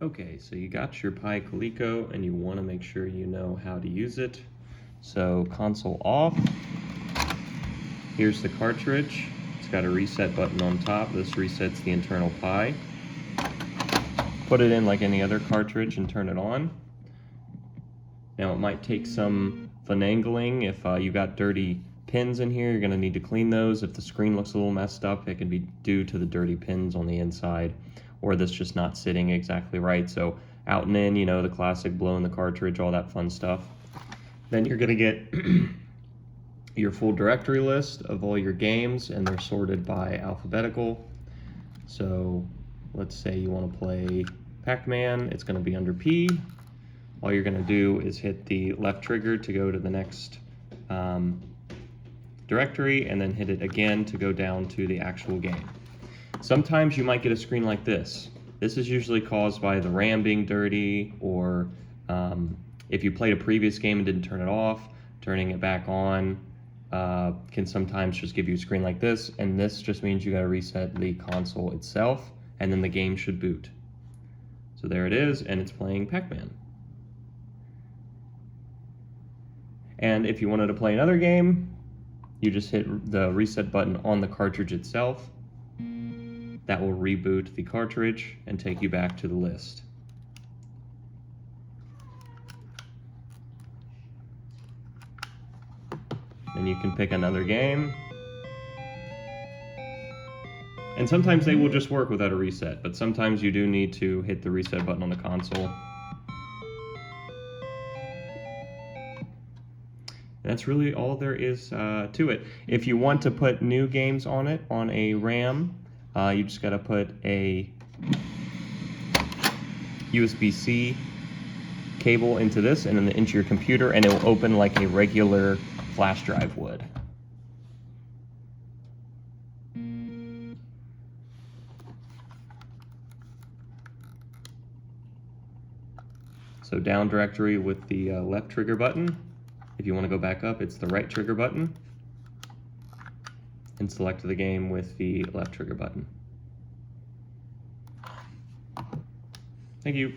Okay, so you got your PiColeco and you want to make sure you know how to use it. So console off. Here's the cartridge. It's got a reset button on top. This resets the internal Pi. Put it in like any other cartridge and turn it on. Now it might take some finagling. If you got dirty pins in here, you're going to need to clean those. If the screen looks a little messed up, it can be due to the dirty pins on the inside, or this just not sitting exactly right. So out and in, you know, the classic blowing the cartridge, all that fun stuff. Then you're going to get your full directory list of all your games, and they're sorted by alphabetical. So let's say you want to play Pac-Man, it's going to be under P. All you're going to do is hit the left trigger to go to the next directory, and then hit it again to go down to the actual game. Sometimes you might get a screen like this. This is usually caused by the RAM being dirty, or if you played a previous game and didn't turn it off, turning it back on can sometimes just give you a screen like this, and this just means you got to reset the console itself, and then the game should boot. So there it is, and it's playing Pac-Man. And if you wanted to play another game, you just hit the reset button on the cartridge itself. That will reboot the cartridge and take you back to the list. Then you can pick another game. And sometimes they will just work without a reset, but sometimes you do need to hit the reset button on the console. That's really all there is to it. If you want to put new games on it, on a RAM, you just gotta put a USB-C cable into this and then into your computer, and it will open like a regular flash drive would. So down directory with the left trigger button. If you want to go back up, it's the right trigger button. And select the game with the left trigger button. Thank you.